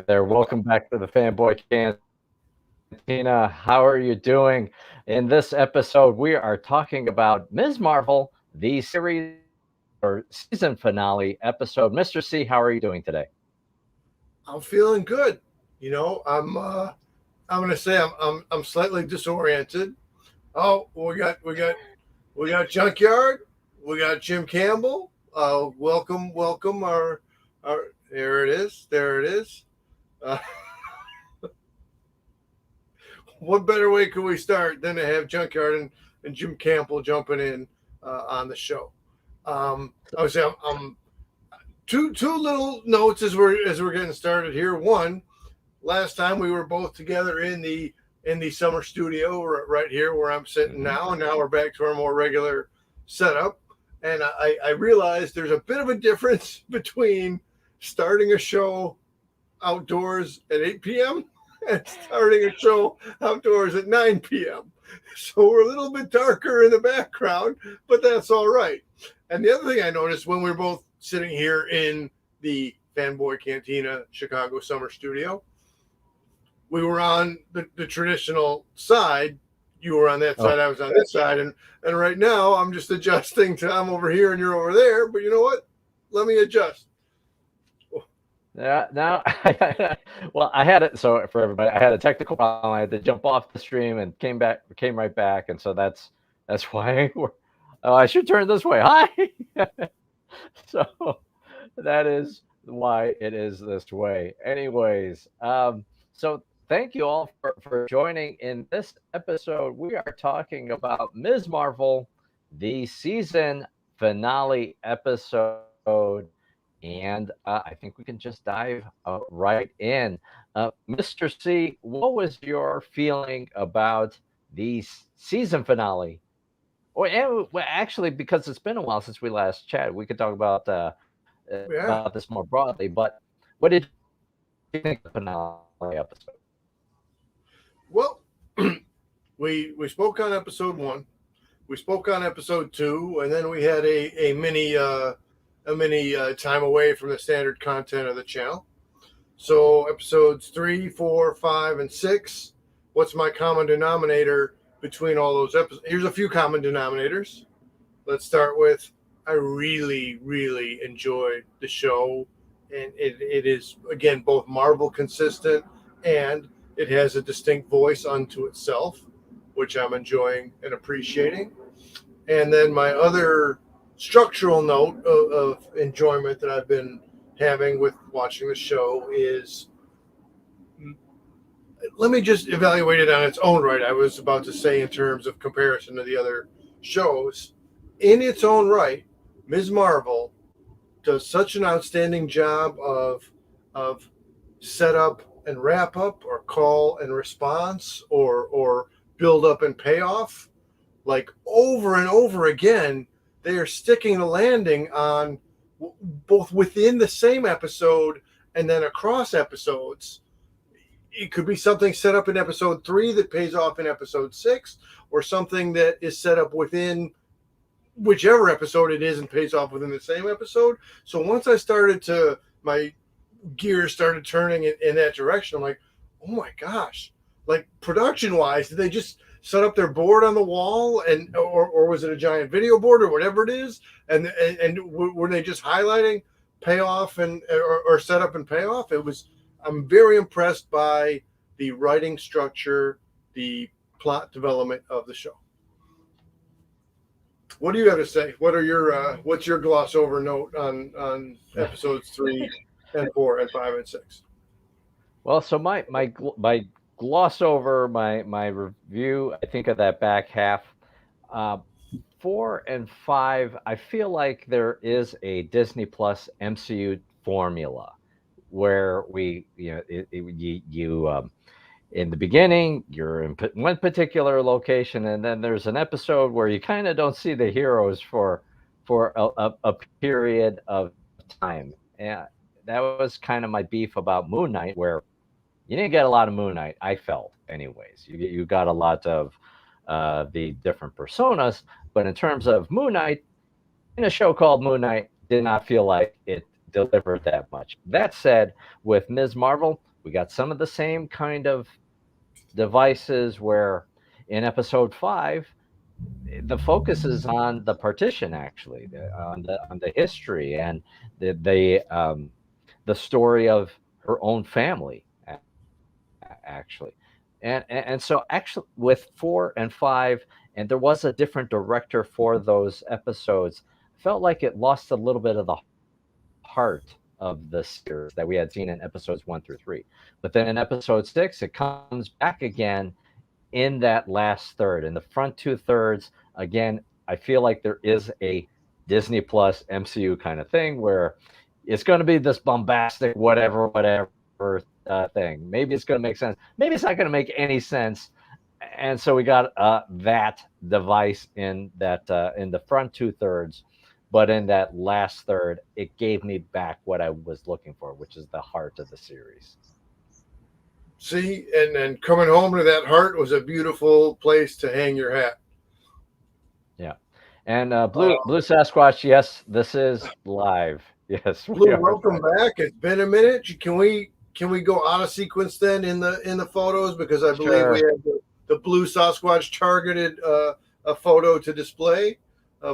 there. Welcome back to the Fanboy Cantina. How are you doing? In this episode, we are talking about Ms. Marvel, the series or season finale episode. Mr. C, how are you doing today? I'm feeling good. I'm gonna say I'm slightly disoriented. Oh, we got Junkyard, we got Jim Campbell. Welcome. Our there it is. Uh, what better way could we start than to have Junkyard and Jim Campbell jumping in on the show? I would say I'm two little notes as we're getting started here. One, last time we were both together in the summer studio right here where I'm sitting now, and now we're back to our more regular setup. And I realized there's a bit of a difference between starting a show outdoors at 8 p.m. and starting a show outdoors at 9 p.m. So we're a little bit darker in the background, but that's all right. And the other thing I noticed when we were both sitting here in the Fanboy Cantina Chicago Summer Studio, we were on the traditional side. You were on that side, I was on this side. And right now I'm just adjusting to I'm over here and you're over there. But you know what? Let me adjust. Yeah, now, well, I had it. So for everybody, I had a technical problem. I had to jump off the stream and came right back. And so that's why I should turn this way. Hi. So that is why it is this way. Anyways, so thank you all for joining. In this episode, we are talking about Ms. Marvel, the season finale episode. And I think we can just dive right in. Mr. C, what was your feeling about the season finale? Well, actually, because it's been a while since we last chatted, we could talk about this more broadly. But what did you think of the finale episode? Well, we spoke on episode 1, we spoke on episode 2, and then we had a mini time away from the standard content of the channel. So episodes 3, 4, 5, and 6. What's my common denominator between all those episodes? Here's a few common denominators. Let's start with I really, really enjoyed the show, and it is again both Marvel consistent and it has a distinct voice unto itself, which I'm enjoying and appreciating. And then my other structural note of enjoyment that I've been having with watching the show is, let me just evaluate it on its own right. I was about to say in terms of comparison to the other shows. In its own right, Ms. Marvel does such an outstanding job of setup and wrap up, or call and response, or build up and payoff. Like over and over again, they are sticking the landing on both within the same episode and then across episodes. It could be something set up in episode 3 that pays off in episode 6, or something that is set up within whichever episode it is and pays off within the same episode. So once my gears started turning in that direction, I'm like, oh my gosh, like production wise, did they just set up their board on the wall, and or was it a giant video board or whatever it is, and were they just highlighting payoff and or setup and payoff? I'm very impressed by the writing structure, the plot development of the show. What do you have to say? What's your gloss over note on episodes 3 and 4 and 5 and 6? Well, so my gloss over my review, I think of that back half. 4 and 5, I feel like there is a Disney Plus MCU formula where you in the beginning you're in one particular location, and then there's an episode where you kind of don't see the heroes for a period of time. And that was kind of my beef about Moon Knight, where you didn't get a lot of Moon Knight, I felt, anyways. You got a lot of the different personas, but in terms of Moon Knight, in a show called Moon Knight, did not feel like it delivered that much. That said, with Ms. Marvel, We got some of the same kind of devices where in episode 5 the focus is on the partition, actually, on the history and the story of her own family, actually. And so actually with 4 and 5, and there was a different director for those episodes, felt like it lost a little bit of the heart of the series that we had seen in episodes 1 through 3. But then in episode 6, it comes back again in that last third. In the front 2 thirds, again, I feel like there is a Disney Plus MCU kind of thing where it's going to be this bombastic whatever thing. Maybe it's going to make sense. Maybe it's not going to make any sense. And so we got that device in the front 2 thirds, but in that last third, it gave me back what I was looking for, which is the heart of the series. See, and then coming home to that heart was a beautiful place to hang your hat. Yeah. And Blue Sasquatch, yes, this is live. Yes, we Blue, are welcome live. back. It's been a minute. Can we go out of sequence then in the photos, because I believe we Sure. have the Blue Sasquatch targeted a photo to display.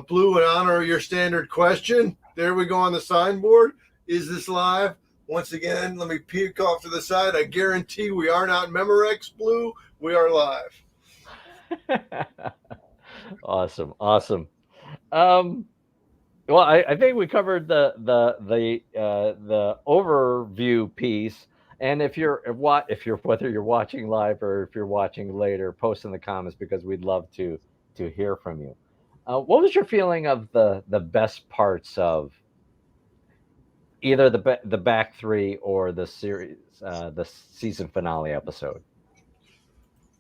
Blue, in honor of your standard question, there we go on the signboard. Is this live? Once again, let me peek off to the side. I guarantee we are not Memorex, Blue. We are live. Awesome, awesome. Um, well, I think we covered the overview piece. And if you're whether you're watching live or if you're watching later, post in the comments because we'd love to hear from you. What was your feeling of the best parts of either the back three or the series, the season finale episode?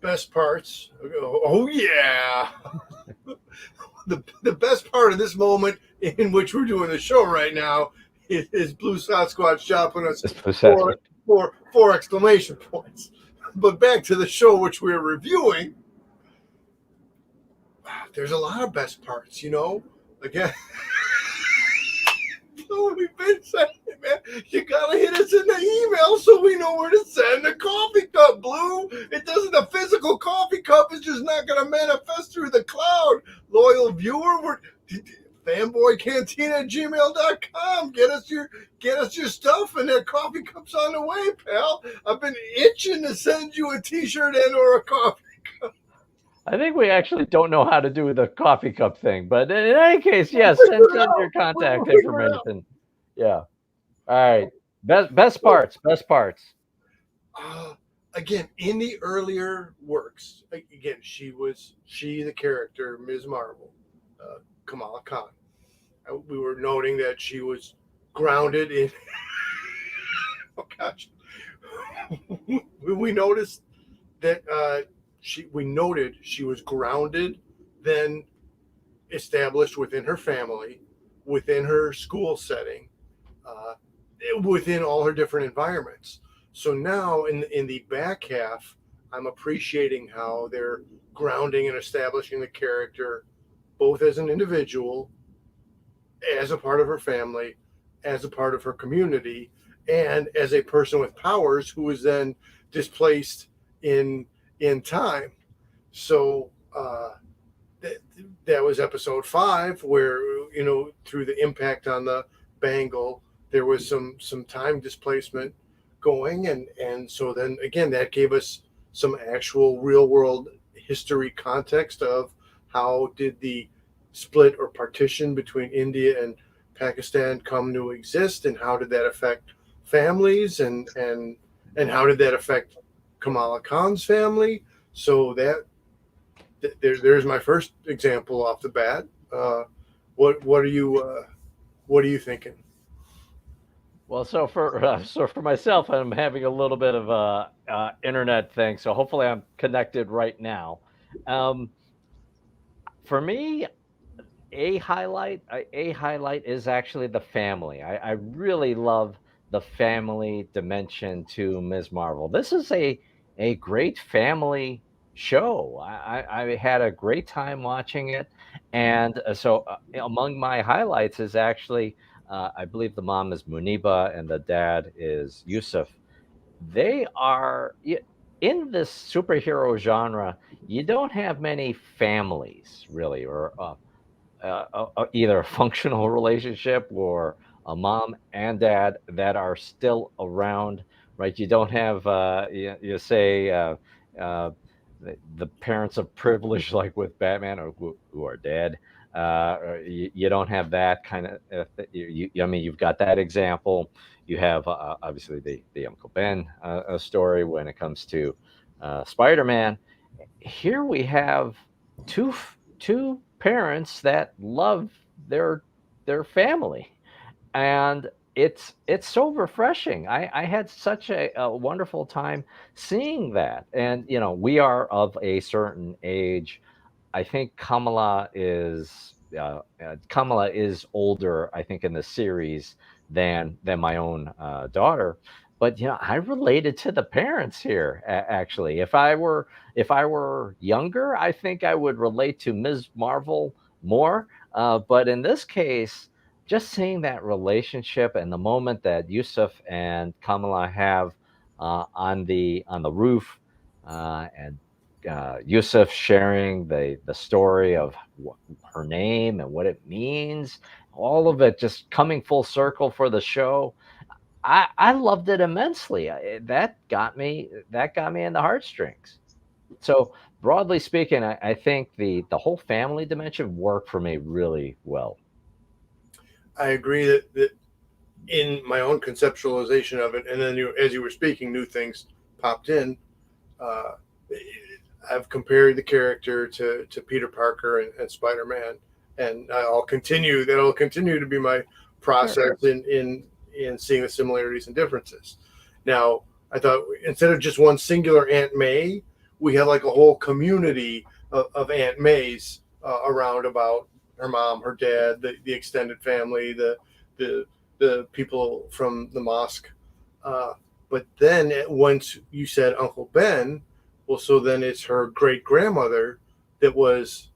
Best parts. Oh yeah. The best part of this moment in which we're doing the show right now is Blue Sasquatch chopping us four exclamation points. But back to the show which we're reviewing, there's a lot of best parts, Again, we've been saying, man, you gotta hit us in the email so we know where to send the coffee cup, Blue. It doesn't. The physical coffee cup is just not gonna manifest through the cloud. Loyal viewer, we're Fanboy Cantina at gmail.com. Get us your stuff, and that coffee cup's on the way, pal. I've been itching to send you a t-shirt and or a coffee. I think we actually don't know how to do the coffee cup thing, but in any case, yes, send your contact information. Yeah. All right. Best parts. Best parts. Again, in the earlier works, again, she the character, Ms. Marvel, Kamala Khan. We were noting that she was grounded in. Oh gosh, we noticed that we noted she was grounded, then established within her family, within her school setting, within all her different environments. So now in the back half, I'm appreciating how they're grounding and establishing the character both as an individual, as a part of her family, as a part of her community, and as a person with powers who is then displaced in time. So that was episode 5, where through the impact on the bangle, there was some time displacement going, and so then again that gave us some actual real world history context of how did the split or partition between India and Pakistan come to exist, and how did that affect families, and how did that affect Kamala Khan's family. So there's my first example off the bat. What are you thinking? Well, so for myself, I'm having a little bit of a internet thing, so hopefully I'm connected right now. Um, for me, a highlight is actually the family. I really love the family dimension to Ms. Marvel. This is a great family show. I had a great time watching it, and among my highlights is actually I believe the mom is Muniba and the dad is Yusuf, they are in this superhero genre. You don't have many families really, or either a functional relationship or a mom and dad that are still around, right? You don't have, you say, uh, the parents of privilege, like with Batman, or who are dead. Or you don't have that kind of. I mean, you've got that example. You have obviously the Uncle Ben story when it comes to Spider-Man. Here we have two parents that love their their family, and it's so refreshing. I had such a wonderful time seeing that. And we are of a certain age. I think Kamala is older, I think, in the series than my own daughter. But I related to the parents here. Actually, if I were younger, I think I would relate to Ms. Marvel more. But in this case, just seeing that relationship and the moment that Yusuf and Kamala have on the roof, and Yusuf sharing the story of her name and what it means, all of it just coming full circle for the show. I loved it immensely. That got me in the heartstrings. So broadly speaking, I think the whole family dimension worked for me really well. I agree that in my own conceptualization of it, and then as you were speaking, new things popped in. Uh, I've compared the character to Peter Parker and Spider Man, and that'll continue to be my Sure. process in seeing the similarities and differences. Now, I thought instead of just one singular Aunt May, we had like a whole community of Aunt Mays around, about her mom, her dad, the extended family, the the people from the mosque. Uh, but then once you said Uncle Ben, well, so then it's her great grandmother that was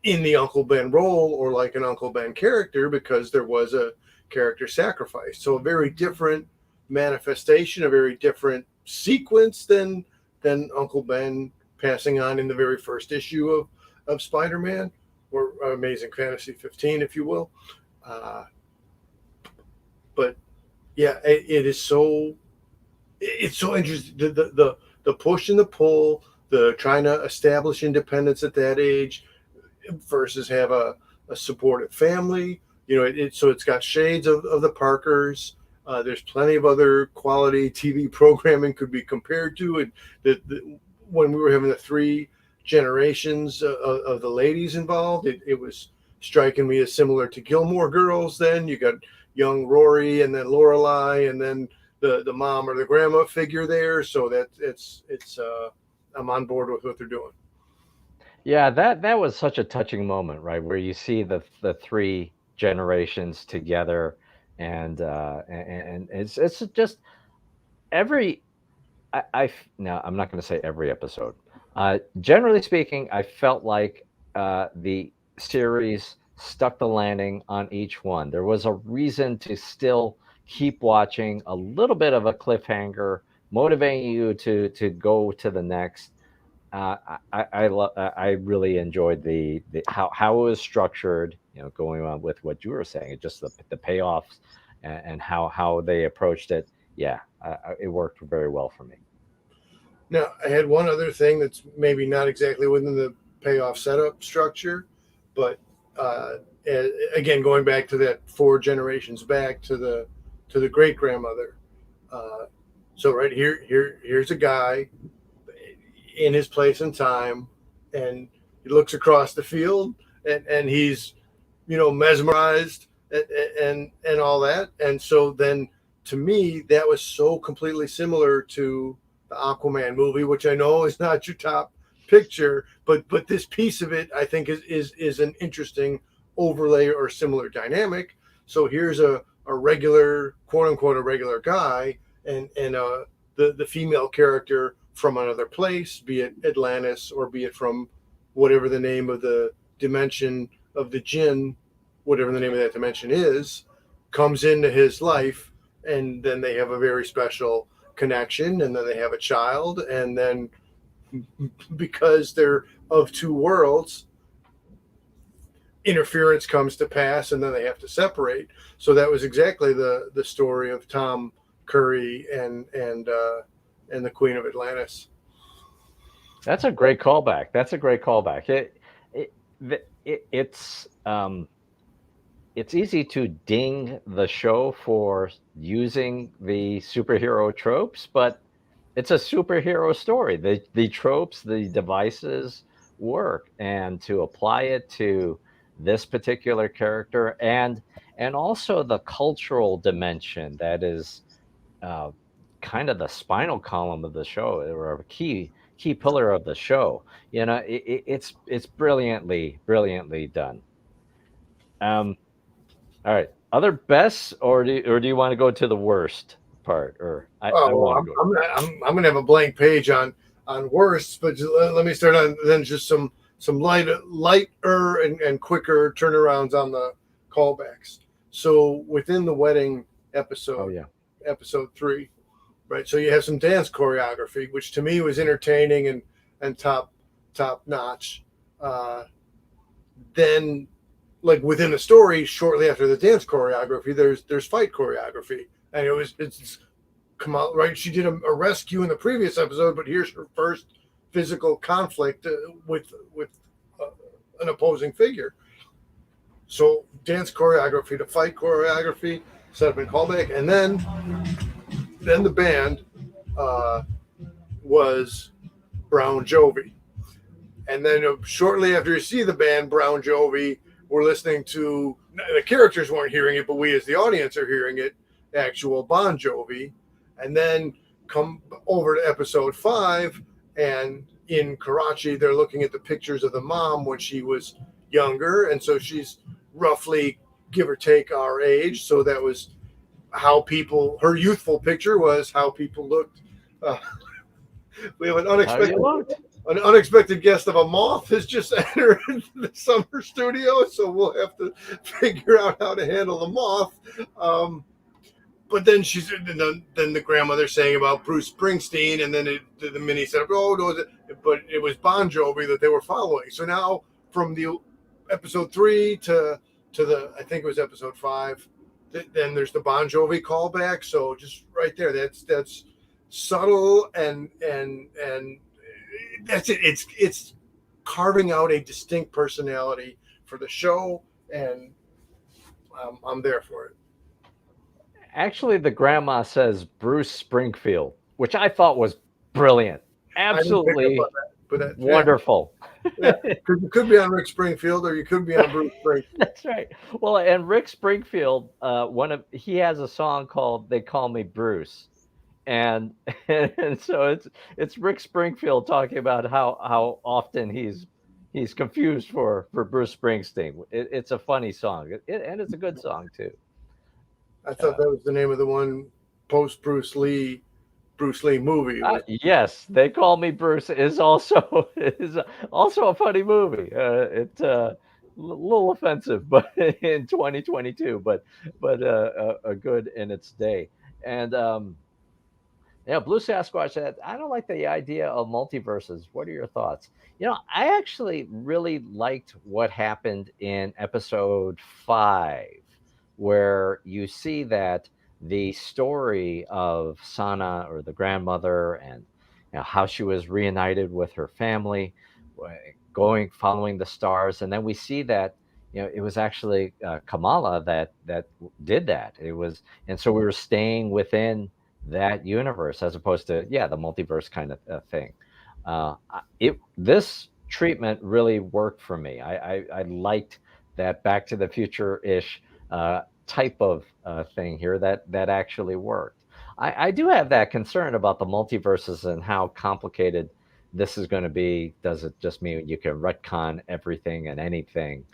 in the Uncle Ben role, or like an Uncle Ben character, because there was a character sacrifice. So a very different manifestation, a very different sequence than Uncle Ben passing on in the very first issue of Spider-Man, or Amazing Fantasy 15, if you will. Uh, but yeah, it's so interesting. The push and the pull, the trying to establish independence at that age versus have a supportive family. So it's got shades of the Parkers. There's plenty of other quality TV programming could be compared to it. When we were having the three generations of the ladies involved, it was striking me as similar to Gilmore Girls. Then you got young Rory, and then Lorelai, and then the mom or the grandma figure there. So that it's I'm on board with what they're doing. Yeah, that was such a touching moment, right? Where you see the three generations together, and it's just every now I'm not going to say every episode. Generally speaking, I felt like the series stuck the landing on each one. There was a reason to still keep watching, a little bit of a cliffhanger, motivating you to go to the next. I really enjoyed the how it was structured. Going on with what you were saying, just the payoffs, and how they approached it. Yeah, it worked very well for me. Now, I had one other thing that's maybe not exactly within the payoff setup structure, but uh, again, going back to that four generations back to the great grandmother. Uh, so right here's a guy in his place and time, and he looks across the field, and he's mesmerized, and all that. And so then, to me, that was so completely similar to the Aquaman movie, which I know is not your top picture, but this piece of it, I think, is an interesting overlay or similar dynamic. So here's a regular, quote unquote, a regular guy, and the female character from another place, be it Atlantis, or be it from whatever the name of the dimension of the Jinn, whatever the name of that dimension is, comes into his life, and then they have a very special connection, and then they have a child, and then because they're of two worlds, interference comes to pass, and then they have to separate. So that was exactly the story of Tom Curry and the Queen of Atlantis. That's a great callback. That's a great callback. It's easy to ding the show for using the superhero tropes, but it's a superhero story. The tropes, the devices work, and to apply it to this particular character, and also the cultural dimension that is uh, kind of the spinal column of the show, or a key pillar of the show. It's brilliantly done. Um, all right, other bests, or do you want to go to the worst part? Or I Oh, want well, to go. I'm going to have a blank page on worst, but let me start on then just some lighter and quicker turnarounds on the callbacks. So within the wedding episode, Oh yeah, episode 3, right? So you have some dance choreography, which to me was entertaining and top notch. Then, like within the story, shortly after the dance choreography, there's fight choreography, and it's come out right. She did a rescue in the previous episode, but here's her first physical conflict with an opposing figure. So dance choreography to fight choreography, setup and callback, and then the band was Brown Jovi. And then shortly after you see the band Brown Jovi, we're listening to, the characters weren't hearing it, but we as the audience are hearing it, actual Bon Jovi. And then come over to episode 5, and in Karachi, they're looking at the pictures of the mom when she was younger. And so she's roughly, give or take, our age. So that was how people, her youthful picture was how people looked. We have an unexpected guest of a moth has just entered the summer studio, so we'll have to figure out how to handle the moth. But then then the grandmother saying about Bruce Springsteen, and then the mini said, "Oh no," but it was Bon Jovi that they were following. So now from the episode 3 to the, I think it was episode 5, then there's the Bon Jovi callback. So just right there, that's subtle and that's it. It's carving out a distinct personality for the show, and I'm there for it. actually, the grandma says Bruce Springfield, which I thought was brilliant, I didn't pick up absolutely on that, but wonderful. yeah, because you could be on Rick Springfield or you could be on Bruce Springfield. That's right. Well, and Rick Springfield, he has a song called "They Call Me Bruce," and and so it's Rick Springfield talking about how often he's confused for Bruce Springsteen. It's a funny song, and it's a good song too. I thought that was the name of the one post Bruce Lee movie. Yes, They Call Me Bruce is also a funny movie. It's a little offensive, but in 2022, but a good in its day. And yeah, Blue Sasquatch said, I don't like the idea of multiverses. What are your thoughts? I actually really liked what happened in episode 5, where you see that the story of Sana, or the grandmother, and how she was reunited with her family, following the stars, and then we see that it was actually Kamala that did that. It was, and so we were staying within that universe as opposed to the multiverse kind of thing. This treatment really worked for me. I liked that Back to the Future ish type of thing here that actually worked. I do have that concern about the multiverses and how complicated this is going to be. Does it just mean you can retcon everything and anything?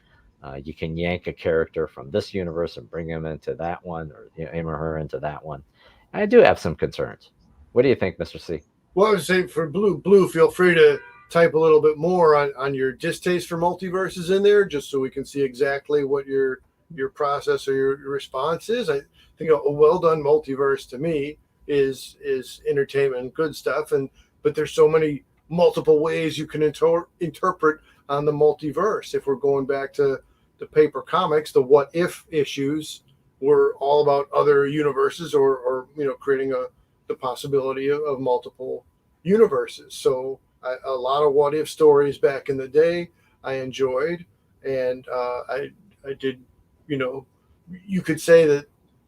You can yank a character from this universe and bring him into that one, or him or her into that one. I do have some concerns. What do you think, Mr. C? Well, I would say for Blue, feel free to type a little bit more on your distaste for multiverses in there, just so we can see exactly what your process or your response is. I think a well done multiverse to me is entertainment and good stuff, and but there's so many multiple ways you can interpret on the multiverse. If we're going back to the paper comics, the what if issues were all about other universes, or creating the possibility of multiple universes. So a lot of what if stories back in the day I enjoyed, and I did, you know, you could say that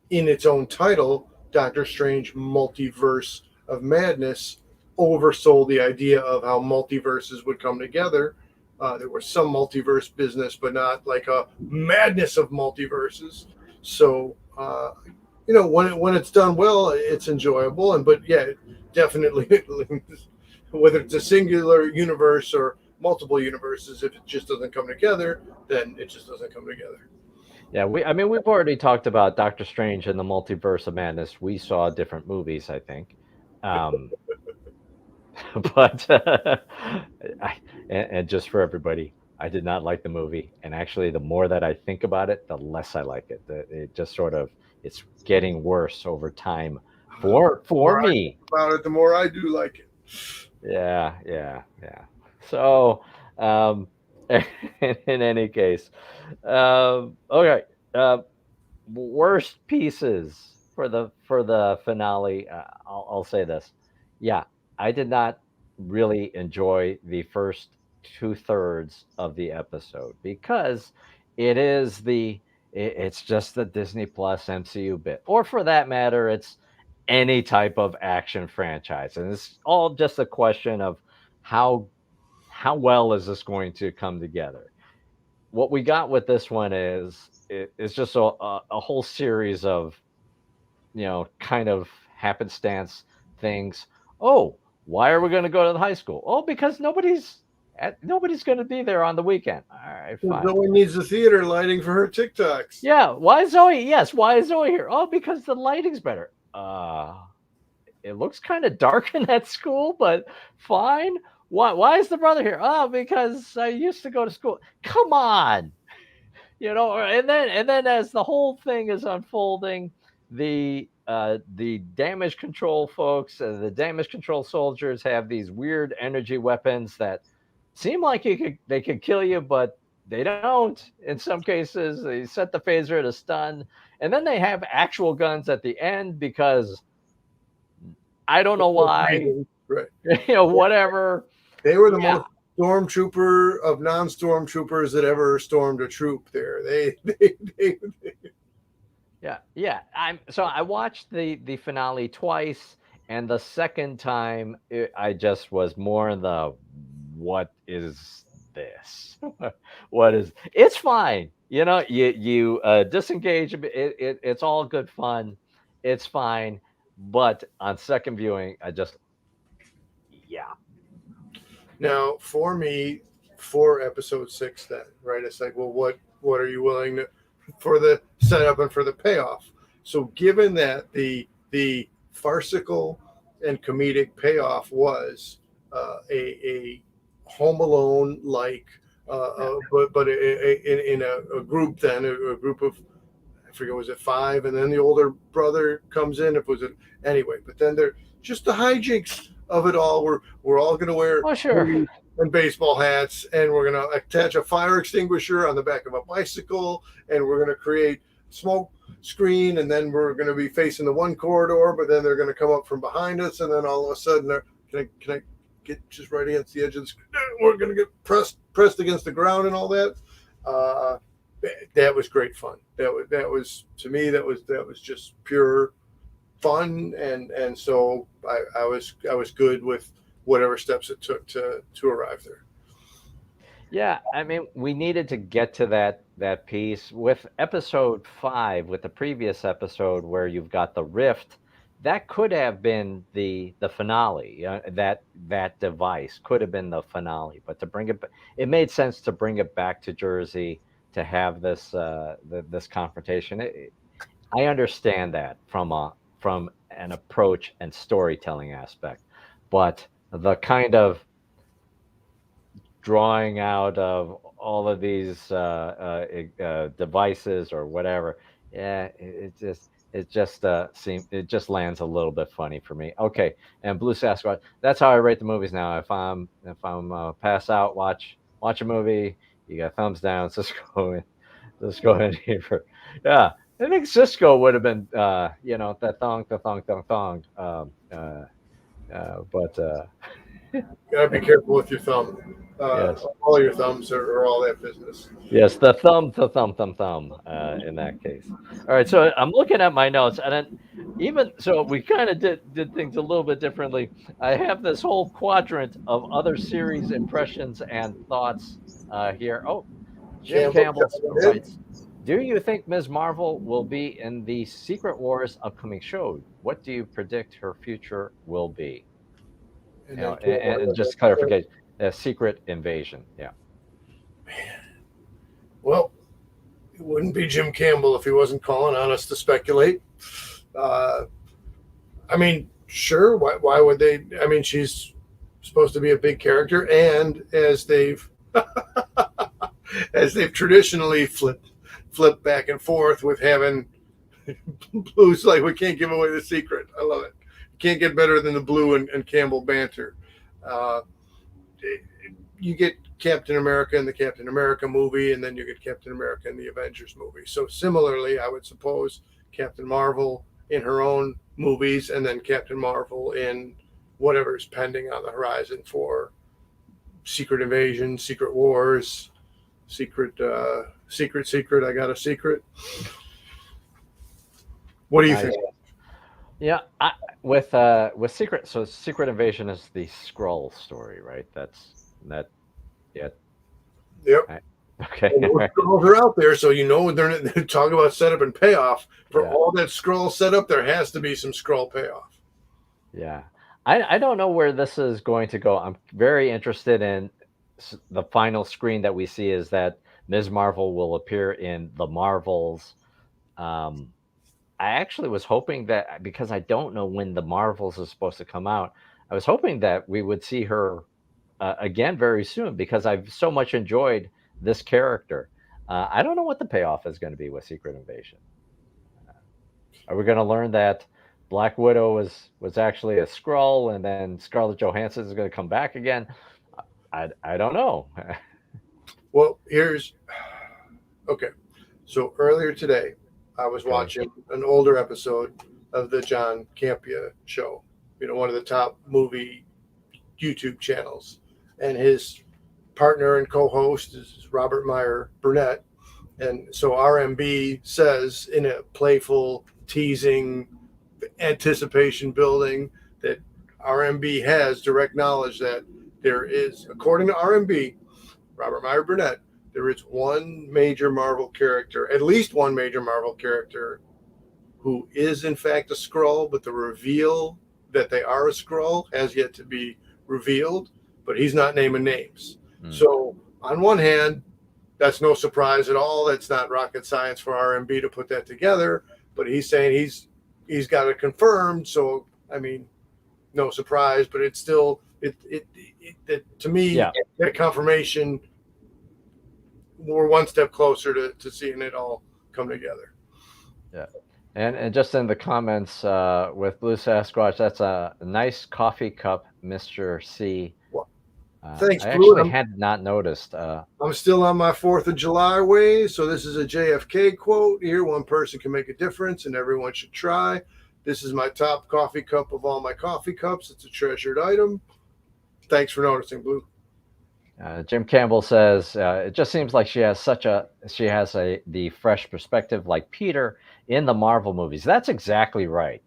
in its own title, Doctor Strange Multiverse of Madness oversold the idea of how multiverses would come together. There was some multiverse business, but not like a madness of multiverses. So, when it's done well, it's enjoyable. And but yeah, definitely, whether it's a singular universe or multiple universes, if it just doesn't come together, then it just doesn't come together. Yeah, I mean, we've already talked about Doctor Strange and the Multiverse of Madness. We saw different movies, I think. Um, but and just for everybody, I did not like the movie. And actually, the more that I think about it, the less I like it. It just sort of it's getting worse over time The for more I me. think about it, the more I do like it. Yeah, yeah, yeah. So, um, in any case, okay. Worst pieces for the finale. I'll say this. Yeah, I did not really enjoy the first two-thirds of the episode because it is it's just the Disney Plus MCU bit, or for that matter, it's any type of action franchise, and it's all just a question of how how well is this going to come together. What we got with this one is it's just a whole series of kind of happenstance things. Oh, why are we going to go to the high school? Oh, because nobody's going to be there on the weekend. All right, fine. Zoe needs the theater lighting for her TikToks. Yeah, why is Zoe? Yes, why is Zoe here? Oh, because the lighting's better. It looks kind of dark in that school, but fine. Why is the brother here? Oh, because I used to go to school. Come on. And then as the whole thing is unfolding, the damage control folks, the damage control soldiers have these weird energy weapons that seem like they could kill you, but they don't. In some cases, they set the phaser to stun, and then they have actual guns at the end because I don't know why. Right. Whatever. They were the Yeah, most stormtrooper of non-stormtroopers that ever stormed a troop there. yeah. I watched the finale twice, and the second time I just was more in the what is this? What is? It's fine. You disengage. It's all good fun. It's fine. But on second viewing, I just yeah. Now, for me, for episode 6, then right, it's like, well, what are you willing to for the setup and for the payoff? So, given that the farcical and comedic payoff was a Home Alone like, but in a group, then a group of, I forget, was it 5, and then the older brother comes in. If it was it anyway, but then they're just the hijinks of it all. We're all going to wear Oh sure. hoodies and baseball hats, and we're going to attach a fire extinguisher on the back of a bicycle, and we're going to create smoke screen, and then we're going to be facing the one corridor, but then they're going to come up from behind us, and then all of a sudden, can I get just right against the edge of the screen? We're going to get pressed against the ground and all that. Uh, that was great fun. That was to me, that was just pure fun, and so I was good with whatever steps it took to arrive there. Yeah, I mean, we needed to get to that piece with episode 5, with the previous episode where you've got the rift. That could have been the finale. That device could have been the finale, but to bring it made sense to bring it back to Jersey to have this confrontation. I understand that from an approach and storytelling aspect, but the kind of drawing out of all of these devices or whatever. Yeah, it just it just it just lands a little bit funny for me. Okay, and Blue Sasquatch. That's how I rate the movies now. If I'm pass out, watch a movie. You got thumbs down. Just go in here. Yeah, I think Cisco would have been that thong. But Gotta be careful with your thumb. yes, All your thumbs are all that business. yes, the thumb. In that case, all right. So I'm looking at my notes, and then even so, we kind of did things a little bit differently. I have this whole quadrant of other series impressions and thoughts here. Oh, Jim Campbell Campbell coming in. writes, "Do you think Ms. Marvel will be in the Secret Wars upcoming show? What do you predict her future will be?" And You then know, and just clarification, a secret invasion. Yeah. well, it wouldn't be Jim Campbell if he wasn't calling on us to speculate. Uh, I mean, sure. Why would they? I mean, she's supposed to be a big character, and as they've traditionally flipped back and forth with having Blue's like, we can't give away the secret. I love it. You can't get better than the Blue and Campbell banter. Uh, you get Captain America in the Captain America movie, and then you get Captain America in the Avengers movie. So similarly, I would suppose Captain Marvel in her own movies, and then Captain Marvel in whatever's pending on the horizon for Secret Invasion, Secret Wars, Secret. I got a secret. What do you think? Yeah, with Secret. So Secret Invasion is the Skrull story, right? That. Yeah. Yep. Okay. And those scrolls are out there, so they're talking about setup and payoff. For all that scroll setup, there has to be some scroll payoff. Yeah. I don't know where this is going to go. I'm very interested in the final screen that we see is that Ms. Marvel will appear in the Marvels. I actually was hoping that because I don't know when the Marvels is supposed to come out, I was hoping that we would see her again very soon because I've so much enjoyed this character. I don't know what the payoff is going to be with Secret Invasion. Are we going to learn that Black Widow was actually a Skrull, and then Scarlett Johansson is going to come back again? I don't know. Well, okay. So earlier today, I was watching an older episode of the John Campea show. One of the top movie YouTube channels, and his partner and co-host is Robert Meyer Burnett. And so RMB says in a playful, teasing, anticipation building that RMB has direct knowledge that there is, according to RMB, Robert Meyer Burnett, there is one major Marvel character, at least one major Marvel character, who is in fact a Skrull, but the reveal that they are a Skrull has yet to be revealed, but he's not naming names. So on one hand, that's no surprise at all. That's not rocket science for RMB to put that together, but he's saying he's got it confirmed. So, I mean, no surprise, but it's still, to me, that confirmation, we're one step closer to seeing it all come together. Yeah. And just in the comments with Blue Sasquatch, that's a nice coffee cup, Mr. C. Thanks, I Blue. actually had not noticed. I'm still on my 4th of July way, so this is a JFK quote here. One person can make a difference, and everyone should try. This is my top coffee cup of all my coffee cups. It's a treasured item. Thanks for noticing, Blue. Jim Campbell says it just seems like she has the fresh perspective like Peter in the Marvel movies. That's exactly right.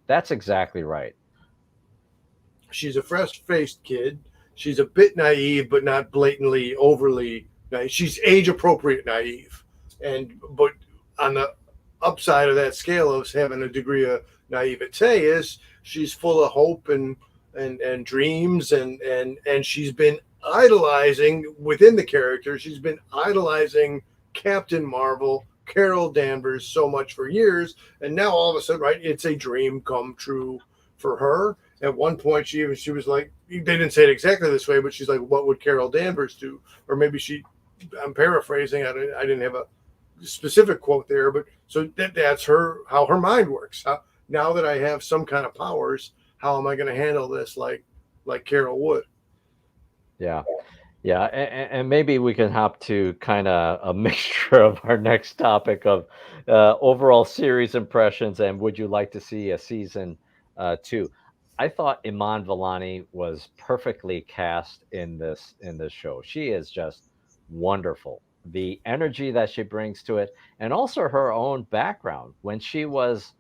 She's a fresh-faced kid. She's a bit naive, but not blatantly overly naive. She's age-appropriate naive, but on the upside of that scale of having a degree of naivete is she's full of hope and dreams, and she's been idolizing within the character. She's been idolizing Captain Marvel, Carol Danvers, so much for years, and now all of a sudden, right, it's a dream come true for her. At one point, she was like, they didn't say it exactly this way, but she's like, what would Carol Danvers do? Or maybe I'm paraphrasing. I didn't have specific quote there, but so that's her how her mind works. Now that I have some kind of powers, how am I going to handle this like Carol would? Yeah. Yeah, and maybe we can hop to kind of a mixture of our next topic of overall series impressions and would you like to see a season two? I thought Iman Vellani was perfectly cast in this show. She is just wonderful. The energy that she brings to it, and also her own background. When she was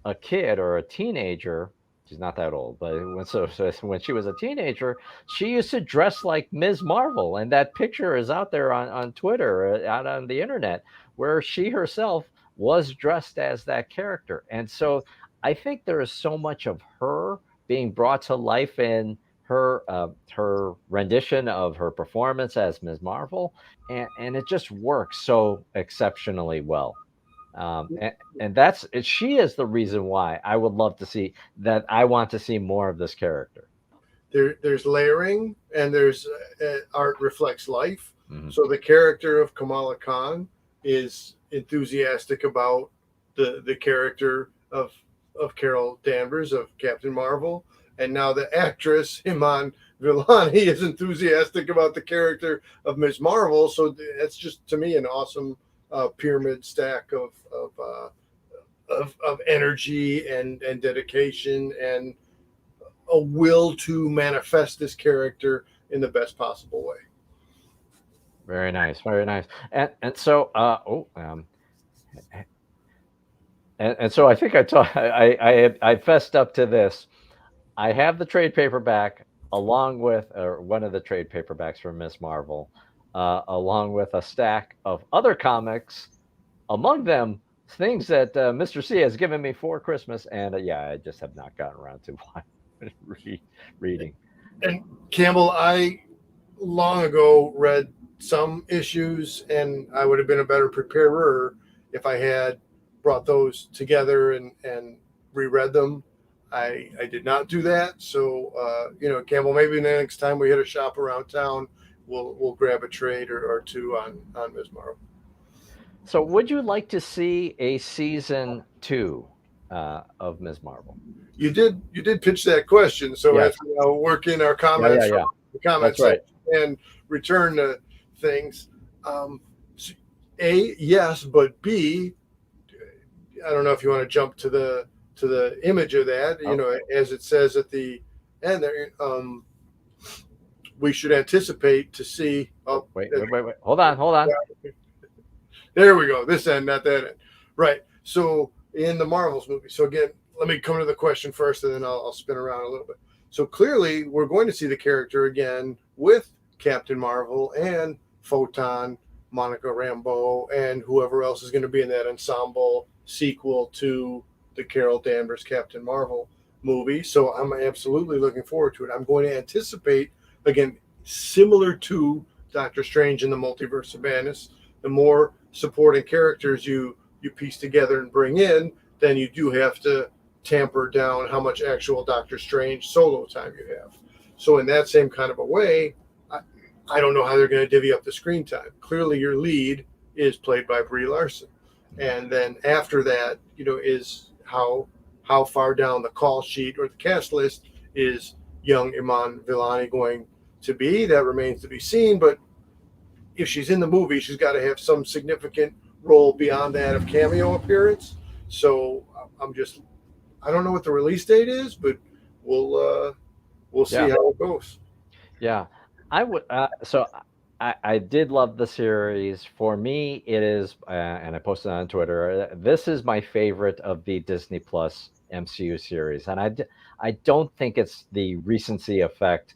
a kid or a teenager, she's not that old, but so when she was a teenager, she used to dress like Ms. Marvel, and that picture is out there on Twitter, out on the internet, where she herself was dressed as that character. And so I think there is so much of her being brought to life in her rendition of her performance as Ms. Marvel, and it just works so exceptionally well. And she is the reason why I would love to see that. I want to see more of this character. There's layering and there's art reflects life. Mhm. So the character of Kamala Khan is enthusiastic about the character of Carol Danvers of Captain Marvel, and now the actress Iman Vellani is enthusiastic about the character of Ms. Marvel. So that's just to me an awesome pyramid stack of energy and dedication and a will to manifest this character in the best possible way. Very nice, very nice. And so and so I think I fessed up to this. I have the trade paperback along with or one of the trade paperbacks from Miss Marvel, along with a stack of other comics, among them things that Mr. C has given me for Christmas, and yeah, I just have not gotten around to read, reading. And Campbell, I long ago read some issues, and I would have been a better preparer if I had brought those together and reread them. I did not do that, so Campbell, maybe the next time we hit a shop around town, we'll grab a trade or two on Ms. Marvel. So, would you like to see a season two of Ms. Marvel? You did pitch that question, so Yes. as we now work in our Yeah, yeah, comments from yeah. the That's comments right. and return to things. Um, A, yes, but B, I don't know if you want to jump to the image of that. Oh, As it says at the end there, we should anticipate to see. Oh, wait. Hold on, hold on. there we go. This end, not that end. Right. So in the Marvels movie. So again, let me come to the question first, and then I'll spin around a little bit. So clearly, we're going to see the character again with Captain Marvel and Photon, Monica Rambeau, and whoever else is going to be in that ensemble sequel to the Carol Danvers Captain Marvel movie. So I'm absolutely looking forward to it. I'm going to anticipate, again, similar to Doctor Strange in the Multiverse of Madness, the more supporting characters you piece together and bring in, then you do have to tamper down how much actual Doctor Strange solo time you have. So in that same kind of a way, I don't know how they're going to divvy up the screen time. Clearly, your lead is played by Brie Larson, and then after that, is how far down the call sheet or the cast list is young Iman Vellani going to be. That remains to be seen. But if she's in the movie, she's got to have some significant role beyond that of cameo appearance. So I don't know what the release date is, but we'll see Yeah, how it goes. yeah. I would. I did love the series. For me, it is, and I posted on Twitter. This is my favorite of the Disney Plus MCU series, and I don't think it's the recency effect,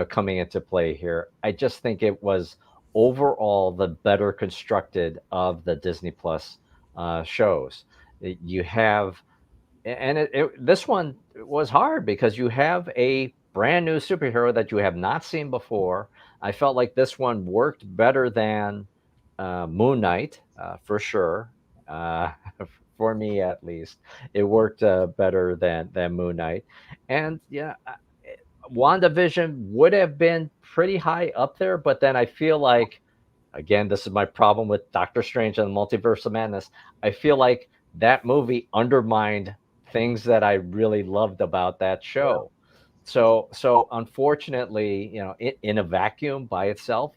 coming into play here. I just think it was overall the better constructed of the Disney Plus shows. You have and this one was hard because you have a brand new superhero that you have not seen before. I felt like this one worked better than Moon Knight, for sure. Uh, for me, at least, it worked better than Moon Knight. And yeah, WandaVision would have been pretty high up there, but then I feel like again, this is my problem with Doctor Strange and the Multiverse of Madness. I feel like that movie undermined things that I really loved about that Yeah. show. So unfortunately, in a vacuum by itself,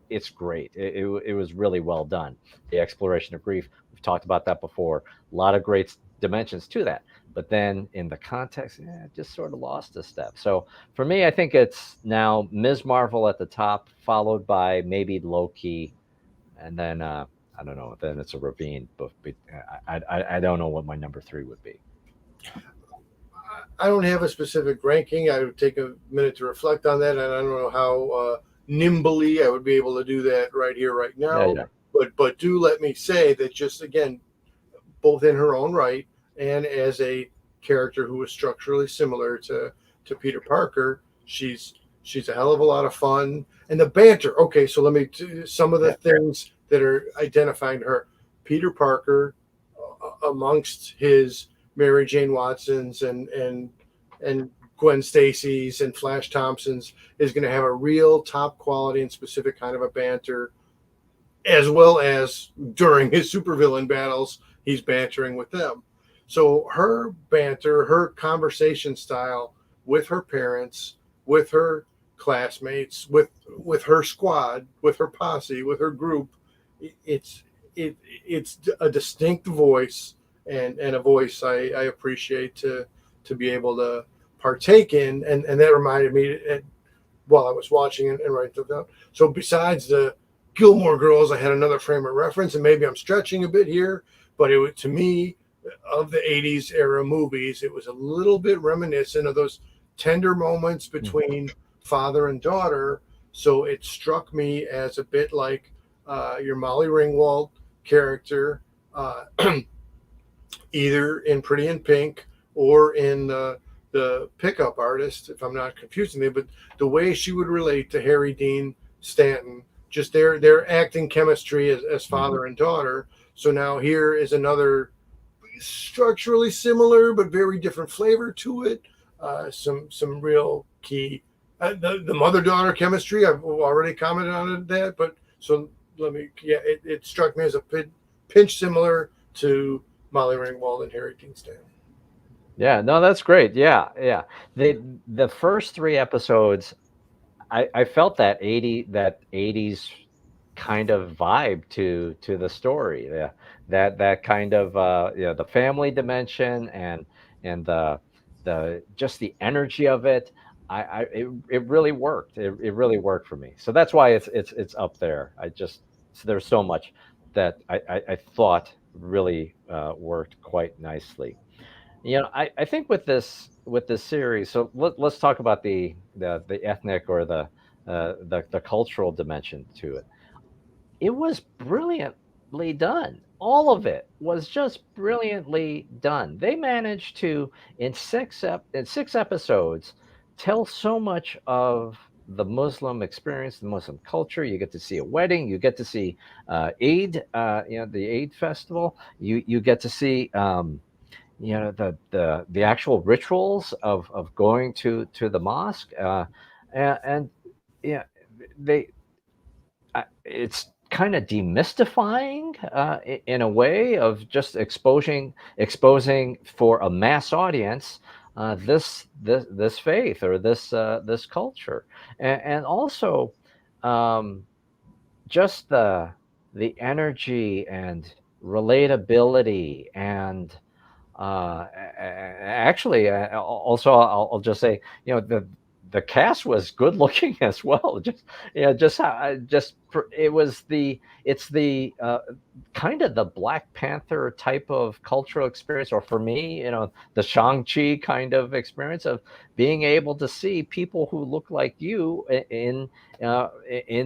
it's great. It was really well done. The exploration of grief, we've talked about that before. A lot of great dimensions to that. But then in the context, it just sort of lost a step. So for me, I think it's now Ms. Marvel at the top, followed by maybe Loki, and then I don't know. Then it's a ravine, but I don't know what my number three would be. I don't have a specific ranking. I would take a minute to reflect on that, and I don't know how nimbly I would be able to do that right here, right Yeah, now. yeah, But do let me say that, just again, both in her own right and as a character who is structurally similar to Peter Parker, she's a hell of a lot of fun. And the banter. Okay, so let me some of the yeah. things that are identifying her. Peter Parker, amongst his Mary Jane Watsons and Gwen Stacy's and Flash Thompson's, is going to have a real top quality and specific kind of a banter, as well as during his supervillain battles, he's bantering with them. So her banter, her conversation style with her parents, with her classmates, with her squad, with her posse, with her group, it's it's a distinct voice, and a voice I appreciate to be able to partake in, and that reminded me while I was watching and writing stuff down. So besides the Gilmore Girls, I had another frame of reference, and maybe I'm stretching a bit here, but it was, to me, of the '80s era movies, it was a little bit reminiscent of those tender moments Mhm. between father and daughter. So it struck me as a bit like your Molly Ringwald character, uh, either in Pretty in Pink or in the Pickup Artist, if I'm not confusing them, but the way she would relate to Harry Dean Stanton, just their acting chemistry as Mhm. father and daughter. So now here is another structurally similar but very different flavor to it. Some real key the mother daughter chemistry. I've already commented on that, but so let me. Yeah, it struck me as a pinch similar to Molly Ringwald and Harry Dean Stanton. Yeah, no, that's great. Yeah, yeah. The first three episodes, I felt that 80s kind of vibe to the story. Yeah, that kind of the family dimension and the just the energy of it. It really worked. It really worked for me. So that's why it's up there. There's so much that I thought really worked quite nicely. I think with this series, so let's talk about the ethnic or the cultural dimension to it. It was brilliantly done. All of it was just brilliantly done. They managed to in 6 episodes tell so much of the Muslim experience, the Muslim culture. You get to see a wedding. You get to see Eid, the Eid festival. You get to see the actual rituals of going to the mosque, and yeah, they it's kind of demystifying in a way of just exposing for a mass audience this faith or this culture, and also um, just the energy and relatability and actually, also, I'll just say, the cast was good looking as well. Just how, it's the kind of the Black Panther type of cultural experience, or for me, the Shang-Chi kind of experience of being able to see people who look like you in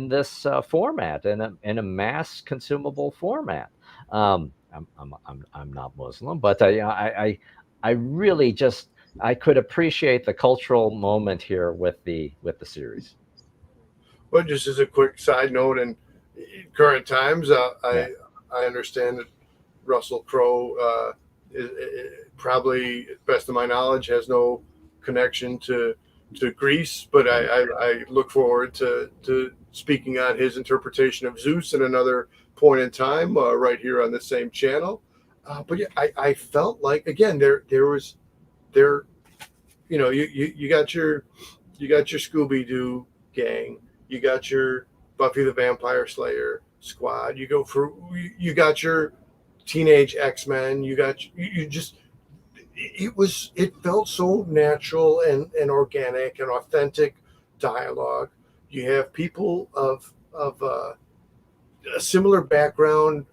this format, in a mass consumable format. I'm not Muslim, but I really just I could appreciate the cultural moment here with the series. But just as a quick side note, in current times, Yeah. I understand that Russell Crowe probably, best of my knowledge, has no connection to Greece, but Right. I look forward to speaking on his interpretation of Zeus at another point in time, right here on the same channel. But yeah, I felt like, again, there was there, you got your Scooby Doo gang, you got your Buffy the Vampire Slayer squad, you got your teenage X-Men, you just, it felt so natural and organic and authentic dialogue. You have people of a similar background,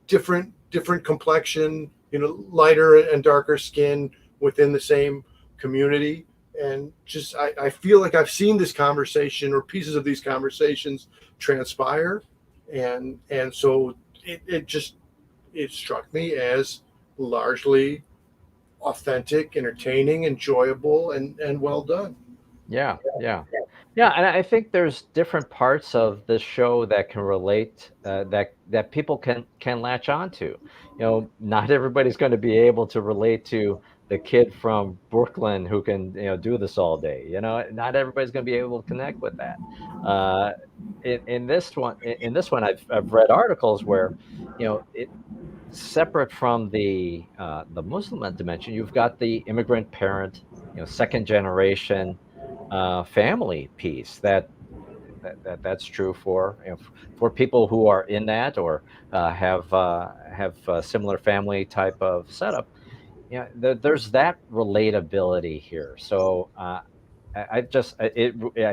different complexion, lighter and darker skin within the same community. And just, I feel like I've seen this conversation or pieces of these conversations transpire, and so it struck me as largely authentic, entertaining, enjoyable, and well done. Yeah, yeah. Yeah, and I think there's different parts of this show that can relate, that people can latch onto. Not everybody's going to be able to relate to the kid from Brooklyn who can, do this all day. Not everybody's going to be able to connect with that. Uh, in this one, I've read articles where, it separate from the Muslim dimension, you've got the immigrant parent, second generation family piece that's true for, for people who are in that, or have a similar family type of setup. There's that relatability here. So I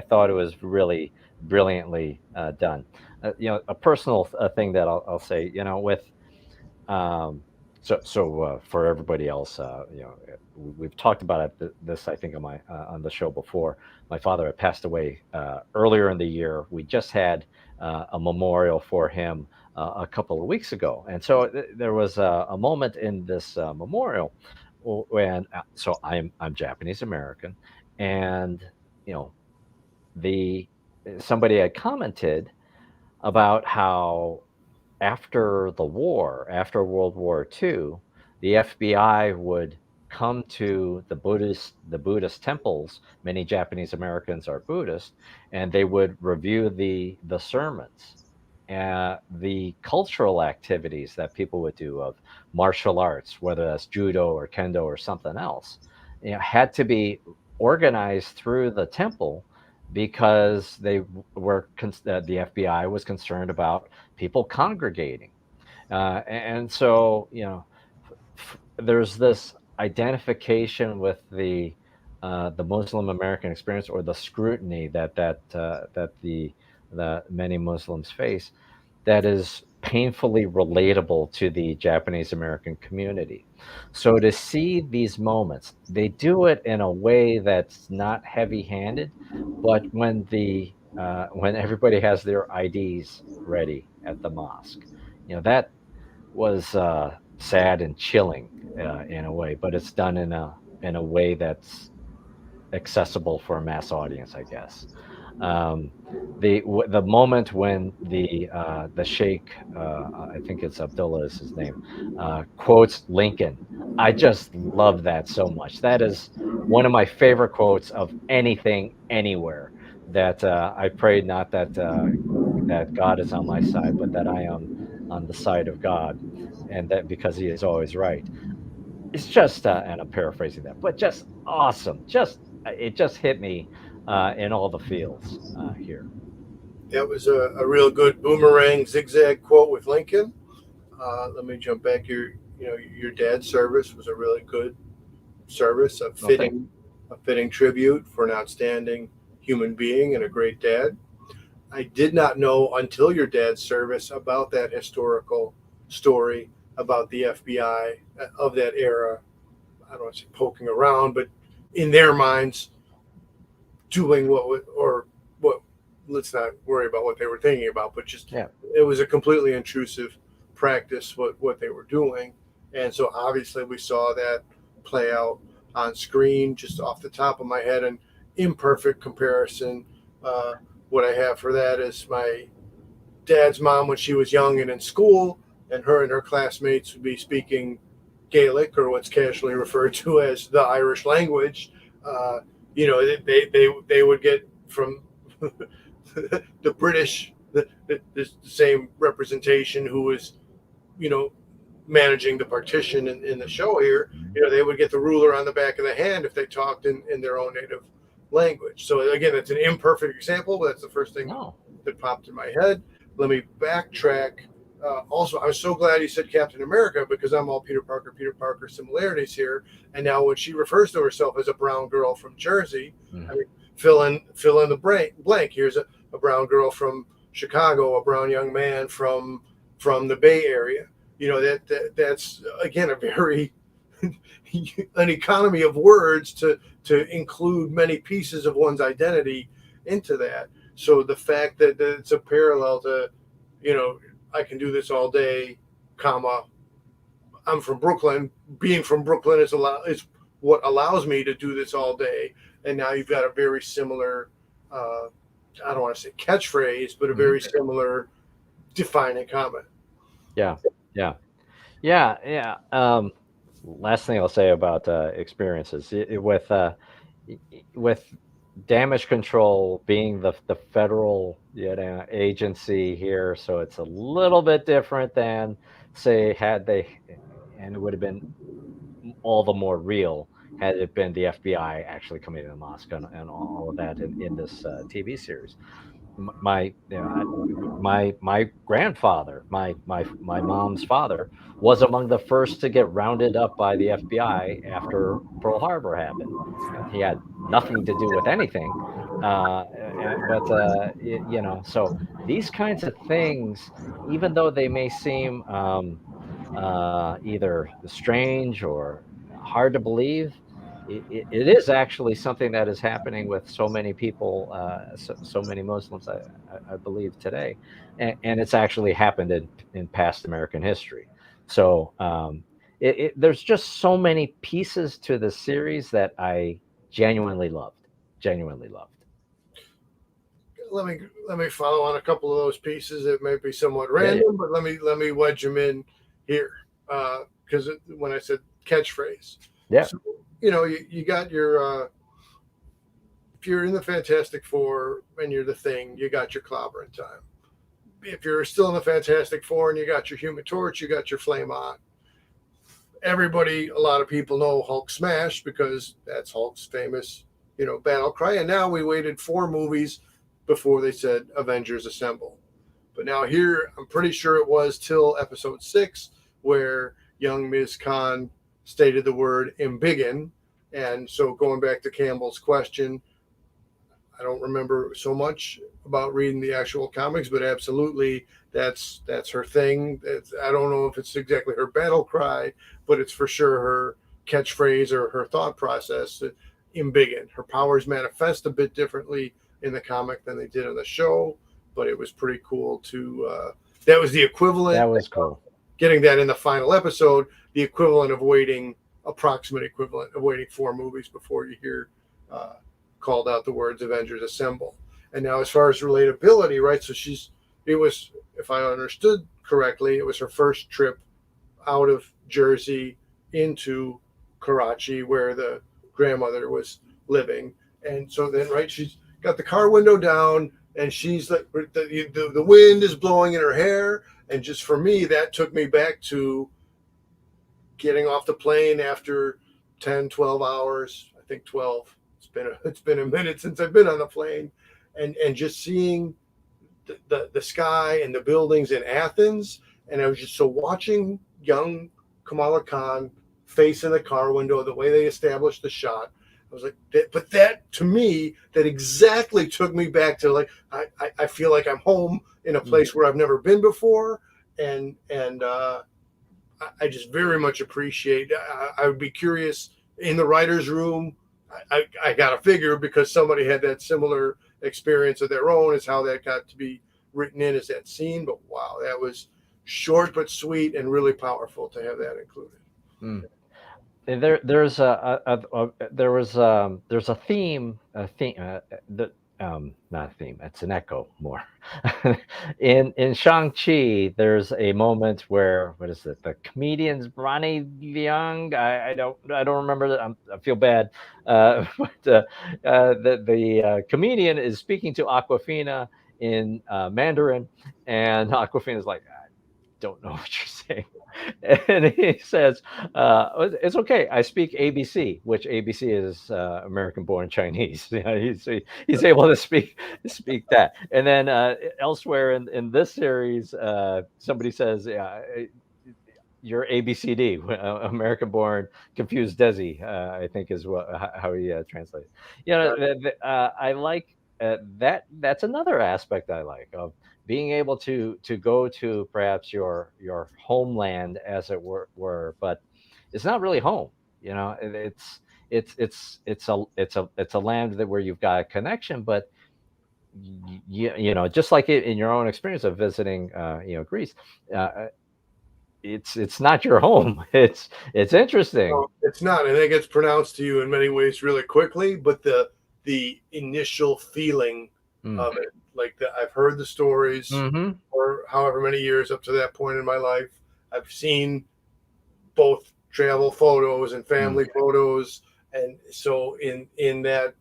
thought it was really brilliantly done. A personal thing that I'll say, with um, for everybody else, we've talked about this, I think, on the show before. My father had passed away earlier in the year. We just had a memorial for him a couple of weeks ago, and so there was a moment in this memorial when, so I'm Japanese American, and you know the somebody had commented about how after the war, after World War II, the FBI would come to the Buddhist temples. Many Japanese Americans are Buddhist, and they would review the sermons, the cultural activities that people would do of martial arts, whether that's judo or kendo or something else, had to be organized through the temple, because the FBI was concerned about people congregating. And so, there's this identification with the Muslim American experience, or the scrutiny that the many Muslims face, that is painfully relatable to the Japanese American community. So to see these moments, they do it in a way that's not heavy-handed, but when everybody has their IDs ready at the mosque, that was sad and chilling in a way, but it's done in a way that's accessible for a mass audience, I guess. Um, the moment when the sheikh, I think it's Abdullah is his name, quotes Lincoln, I just love that so much. That is one of my favorite quotes of anything, anywhere. That I pray not that God is on my side, but that I am on the side of God, and that because He is always right. It's just, and I'm paraphrasing that, but just awesome. It just hit me in all the fields here. That was a real good boomerang zigzag quote with Lincoln. Let me jump back. Your dad's service was a really good service, No, thank. a fitting tribute for an outstanding human being and a great dad. I did not know until your dad's service about that historical story about the FBI of that era. I don't want to say poking around, but in their minds, doing what. Let's not worry about what they were thinking about, but just, Yeah, it was a completely intrusive practice what they were doing, and so obviously we saw that play out on screen. Just off the top of my head, an imperfect comparison. Uh, what I have for that is my dad's mom when she was young and in school, and her classmates would be speaking Gaelic, or what's casually referred to as the Irish language. They would get from the British, the same representation who was, you know, managing the partition in the show here, they would get the ruler on the back of the hand if they talked in their own native language. So again, it's an imperfect example, but that's the first thing No. that popped in my head. Let me backtrack. Also, I was so glad you said Captain America because I'm all Peter Parker similarities here. And now when she refers to herself as a brown girl from Jersey, I mean, fill in the blank. Here's a brown girl from Chicago, a brown young man from the Bay Area. That's again a very an economy of words to include many pieces of one's identity into that. So the fact that it's a parallel to, I can do this all day, comma, I'm from Brooklyn. Being from Brooklyn is what allows me to do this all day. And now you've got a very similar, I don't want to say catchphrase, but a very similar defining comment. Yeah, yeah, yeah. Last thing I'll say about experiences with damage control being the federal agency here, so it's a little bit different than say had they, and it would have been all the more real had it been the FBI actually coming to Moscow and all of that in this TV series. My grandfather, my mom's father, was among the first to get rounded up by the FBI after Pearl Harbor happened. He had nothing to do with anything, but so these kinds of things, even though they may seem either strange or hard to believe, it is actually something that is happening with so many people, so many Muslims, I believe today, and it's actually happened in past American history. So there's just so many pieces to the series that I genuinely loved, genuinely loved. Let me follow on a couple of those pieces. It may be somewhat Yeah, random, but let me wedge them in here because when I said catchphrase, yeah, so you got your if you're in the Fantastic Four and you're the Thing, you got your clobbering time. If you're still in the Fantastic Four and you got your Human Torch, you got your Flame On. Everybody, a lot of people know Hulk Smash because that's Hulk's famous, battle cry. And now we waited 4 movies before they said Avengers Assemble. But now here, I'm pretty sure it was till episode 6 where young Ms. Khan stated the word embiggen. And so going back to Campbell's question, I don't remember so much about reading the actual comics, but absolutely that's her thing. I don't know if it's exactly her battle cry, but it's for sure her catchphrase or her thought process. Embiggen. Her powers manifest a bit differently in the comic than they did in the show, but it was pretty cool to. That was the equivalent. that was cool. Getting that in the final episode, the approximate equivalent of waiting 4 movies before you hear called out the words Avengers Assemble. And now as far as relatability, right? So it was, if I understood correctly, it was her first trip out of Jersey into Karachi where the grandmother was living. And so then, right, she's got the car window down and she's like, the wind is blowing in her hair. And just for me, that took me back to getting off the plane after 10, 12 hours, I think 12. It's been a minute since I've been on a plane, and just seeing the sky and the buildings in Athens, and I was just so watching young Kamala Khan face in the car window, the way they established the shot. I was like, but that to me, that exactly took me back to like I feel like I'm home in a place where I've never been before, and I just very much appreciate. I would be curious in the writers' room. I got to figure because somebody had that similar experience of their own is how that got to be written in as that scene. But wow, that was short but sweet and really powerful to have that included. Mm. There's there's a theme, that not a theme, it's an echo more. In Shang-Chi, there's a moment where, what is it, the comedian's Ronnie Young, I don't remember that. I feel bad, but the comedian is speaking to Aquafina, in Mandarin, and Aquafina's like, I don't know what you're saying. And he says, "It's okay. I speak ABC," which ABC is American-born Chinese. He's able to speak that. And then elsewhere in this series, somebody says, "You're ABCD, American-born confused Desi," I think is how he translates. I like that. That's another aspect I like of being able to go to perhaps your homeland, as it were, but it's not really home. It's a land that where you've got a connection, but just like in your own experience of visiting Greece, uh, it's not your home. It's interesting. No, it's not, and it gets pronounced to you in many ways really quickly. But the initial feeling Mm. of it, like I've heard the stories Mm-hmm. for however many years up to that point in my life. I've seen both travel photos and Mm. family photos, and so in that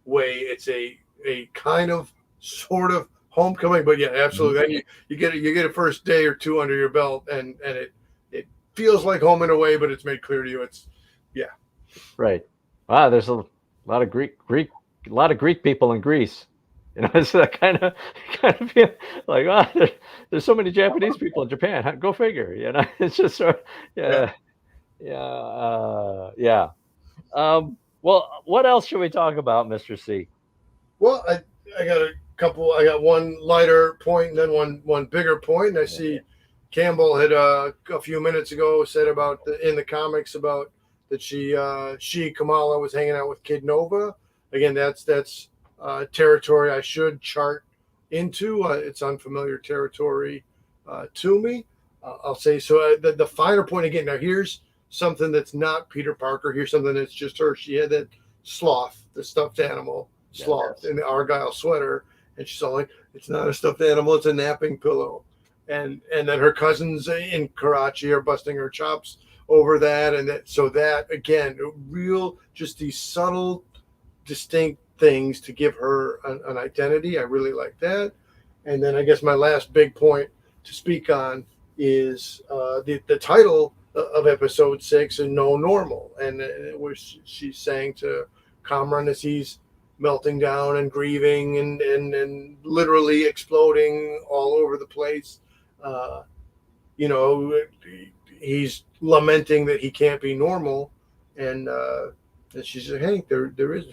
way, it's a kind of sort of homecoming. But yeah, absolutely. Then you get a first day or two under your belt, and it feels like home in a way, but it's made clear to you it's yeah. Right. Wow, there's a lot of a lot of Greek people in Greece. It's that kind of feel like, wow, there's so many Japanese people in Japan. Go figure. It's just sort of, Yeah. yeah, yeah. Well, what else should we talk about, Mr. C? Well, I got a couple. I got one lighter point and then one bigger point. And I Yeah. see Campbell had a few minutes ago said about in the comics about that she Kamala was hanging out with Kid Nova. Again, that's territory I should chart into. It's unfamiliar territory to me. I'll say so. The finer point again. Now here's something that's not Peter Parker. Here's something that's just her. She had that sloth, the stuffed animal sloth, Yes. in the Argyle sweater, and she's all like, "It's not a stuffed animal; it's a napping pillow." And then her cousins in Karachi are busting her chops over that, and that again, real just these subtle, distinct things to give her an identity. I really like that. And then I guess my last big point to speak on is the title of episode 6, and No Normal, and where she's saying to Cameron as he's melting down and grieving and literally exploding all over the place. Uh, you know, he's lamenting that he can't be normal, and she said, "Hey, there is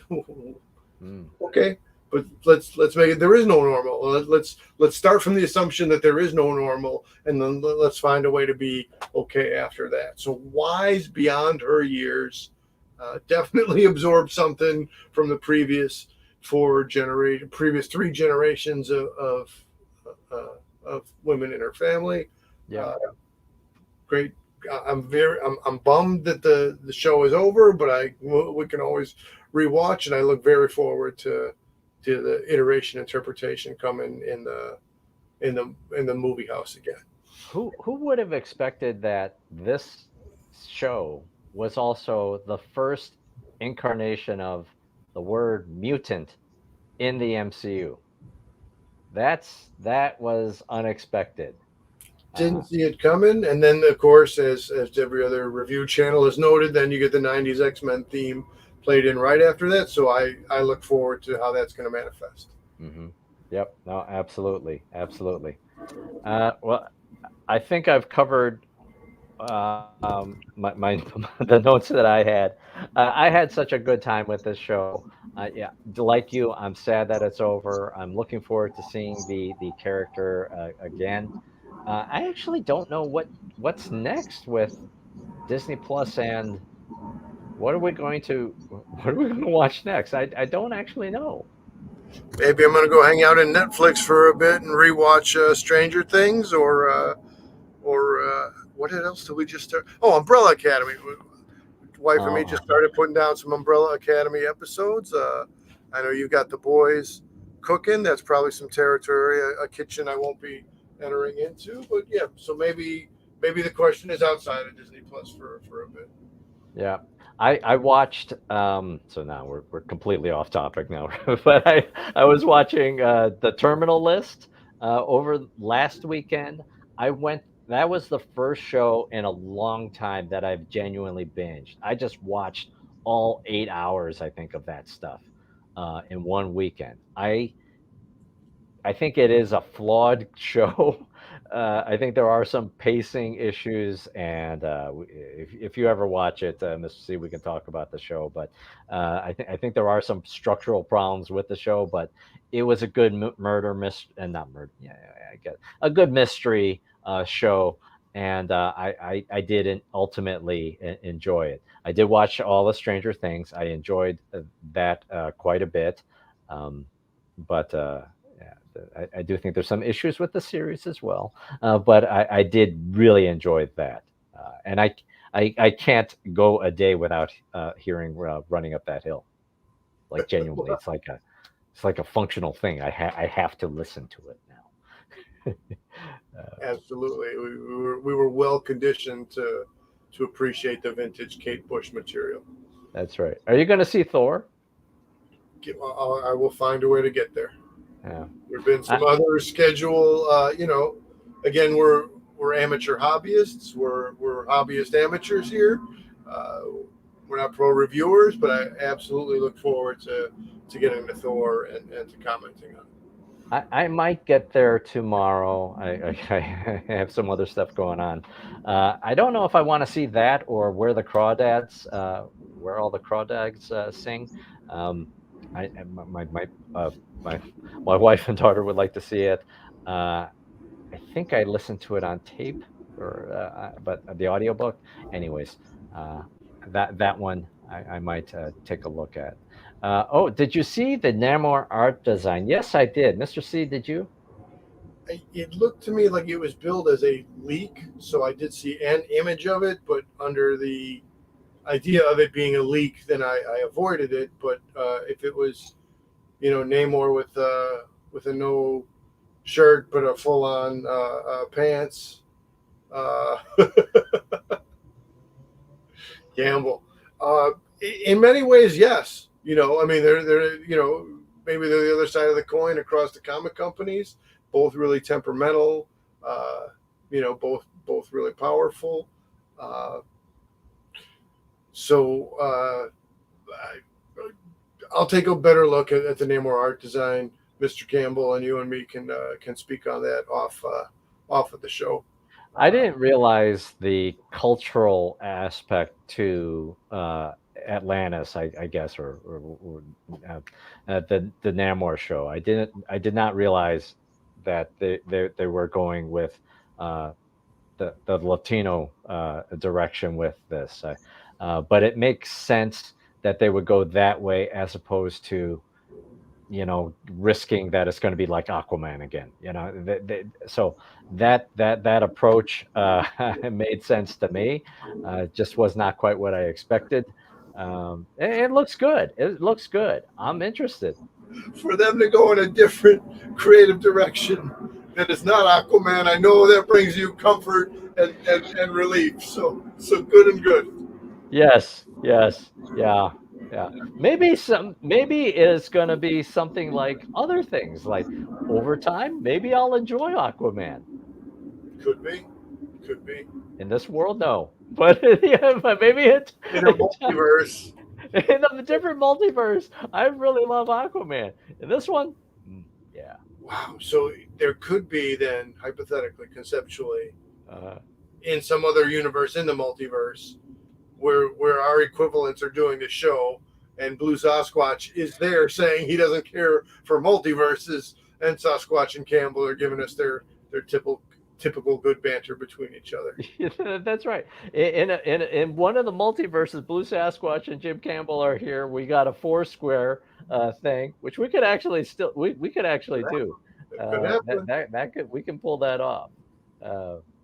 Mm. okay, but let's make it there is no normal. Let's start from the assumption that there is no normal, and then let's find a way to be okay after that." So wise beyond her years, definitely absorbed something from the previous previous 3 generations of women in her family. Yeah. Uh, Great. I'm bummed that the show is over, but we can always rewatch, and I look very forward to the iteration interpretation coming in the movie house again. Who would have expected that this show was also the first incarnation of the word mutant in the MCU? That was unexpected. Uh, Didn't see it coming, and then of course, as every other review channel has noted, then you get the '90s X-Men theme played in right after that. So I look forward to how that's going to manifest. hmm Yep. No, absolutely, absolutely. Well, I think I've covered my the notes that I had. I had such a good time with this show. Yeah, like you, I'm sad that it's over. I'm looking forward to seeing the character again. I actually don't know what's next with Disney Plus, and what are we going to watch next? I don't actually know. Maybe I'm going to go hang out in Netflix for a bit and rewatch Stranger Things, or what else did we just start? Oh, Umbrella Academy. Wife and me Oh, just started putting down some Umbrella Academy episodes. I know you got the boys cooking. That's probably some territory, a kitchen I won't be entering into. But yeah, so maybe the question is outside of Disney Plus for a bit. yeah. I watched so now we're completely off topic now, but I was watching the Terminal List over last weekend. I went That was the first show in a long time that I've genuinely binged. I just watched all 8 hours, I think, of that stuff in one weekend. I think it is a flawed show. I think there are some pacing issues, and if you ever watch it, Mr. C, we can talk about the show. But I think there are some structural problems with the show. But it was a good murder mystery, and not murder. Yeah, I get a good mystery show, and I did ultimately enjoy it. I did watch all the Stranger Things. I enjoyed that quite a bit, um, but. Yeah, I do think there's some issues with the series as well, but I did really enjoy that, and I can't go a day without hearing "Running Up That Hill." Like genuinely, it's like a functional thing. I have to listen to it now. Absolutely, we were well conditioned to appreciate the vintage Kate Bush material. That's right. Are you going to see Thor? I will find a way to get there. Yeah. There've been some I, other schedule. Again, we're amateur hobbyists. We're hobbyist amateurs here. Uh, we're not pro reviewers, but I absolutely look forward to getting to Thor and to commenting on it. I might get there tomorrow. I have some other stuff going on. I don't know if I want to see that or where all the crawdads sing. Um, uh, my my wife and daughter would like to see it. Uh, I think I listened to it on tape, but the audiobook. Anyways, uh, that one I might take a look at. Oh, did you see the Namor Art Design? Yes, I did. Mr. C, did you? It looked to me like it was billed as a leak, so I did see an image of it, but under the idea of it being a leak, then I avoided it. But if it was, Namor with a no shirt but a full on pants, uh, gamble. Uh, in many ways, yes. I mean, maybe they're the other side of the coin across the comic companies. Both really temperamental. Uh, both really powerful. Uh, so I'll take a better look at the Namor art design, Mr. Campbell, and you and me can speak on that off of the show. I Uh, didn't realize the cultural aspect to Atlantis, I guess, or the Namor show. I did not realize that they were going with uh, the Latino direction with this. But it makes sense that they would go that way as opposed to risking that it's going to be like Aquaman again. So that approach made sense to me. Just was not quite what I expected. It looks good. It looks good. I'm interested. for them to go in a different creative direction that is not Aquaman, I know that brings you comfort and relief. So good and good. Yes, yes, yeah, yeah. Maybe it's gonna be something like other things, like over time, maybe I'll enjoy Aquaman. Could be, could be In this world, no. But yeah, but maybe in a multiverse. in a different multiverse, I really love Aquaman. In this one, yeah. Wow. So there could be then hypothetically, conceptually, Uh, in some other universe in the multiverse where our equivalents are doing the show and Blue Sasquatch is there saying he doesn't care for multiverses and Sasquatch and Campbell are giving us their typical good banter between each other. that's right. In one of the multiverses, Blue Sasquatch and Jim Campbell are here. We got a Foursquare thing, which we could actually do. It could happen. That could we can pull that off.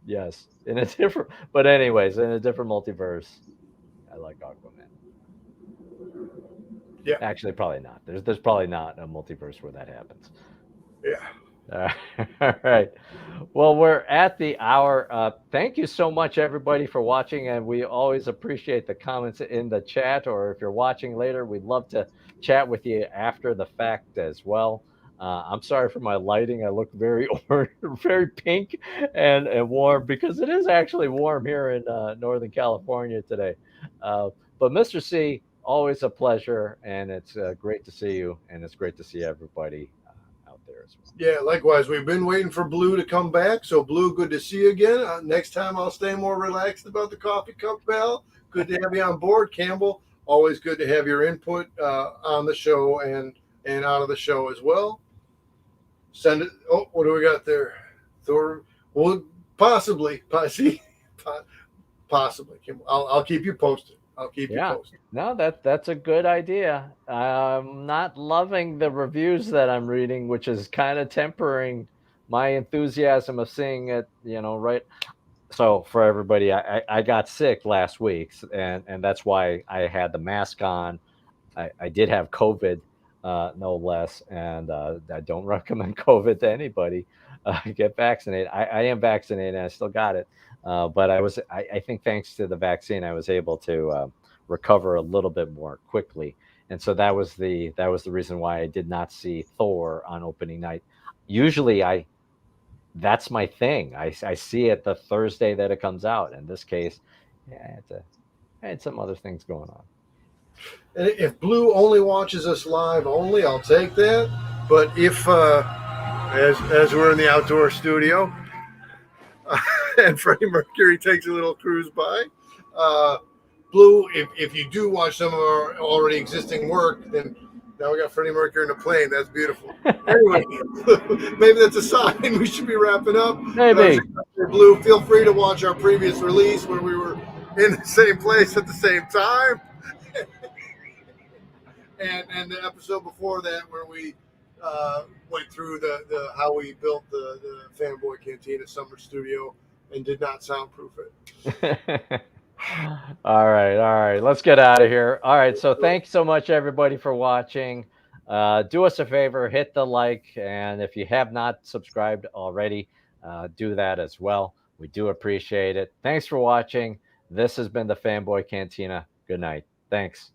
Yes, in a different, but anyways, in a different multiverse, I like Aquaman. Yeah, Actually, probably not. There's probably not a multiverse where that happens. yeah. All right. Well, we're at the hour. Thank you so much, everybody, for watching. And we always appreciate the comments in the chat. Or if you're watching later, we'd love to chat with you after the fact as well. I'm sorry for my lighting. I look very orange, very pink and warm because it is actually warm here in Northern California today. Uh, but Mr. C, always a pleasure. And it's great to see you. And it's great to see everybody out there as well. Yeah, likewise. We've been waiting for Blue to come back. So, Blue, good to see you again. Next time, I'll stay more relaxed about the coffee cup, pal. Good to have you on board, Campbell. Always good to have your input on the show and out of the show as well. Send it. Oh, what do we got there? Thor. Well, possibly. Possibly. I'll keep you posted. I'll keep you posted. No, that's a good idea. I'm not loving the reviews that I'm reading, which is kind of tempering my enthusiasm of seeing it, right. So for everybody, I got sick last week, and that's why I had the mask on. I did have COVID, no less, and I don't recommend COVID to anybody. Get vaccinated. I am vaccinated, and I still got it. But I think thanks to the vaccine, I was able to recover a little bit more quickly. And so that was the reason why I did not see Thor on opening night. Usually, that's my thing. I see it the Thursday that it comes out. In this case, yeah, I had some other things going on. And if Blue only watches us live only, I'll take that. But if as we're in the outdoor studio and Freddie Mercury takes a little cruise by, Blue, if you do watch some of our already existing work, then now we got Freddie Mercury in a plane. That's beautiful. Anyway, maybe that's a sign we should be wrapping up. Maybe. Blue, feel free to watch our previous release where we were in the same place at the same time. And the episode before that where we went through the how we built the Fanboy Cantina summer studio and did not soundproof it. All right. Let's get out of here. All right. So thanks so much, everybody, for watching. Do us a favor, hit the like, and if you have not subscribed already, do that as well. We do appreciate it. Thanks for watching. This has been the Fanboy Cantina. Good night. Thanks.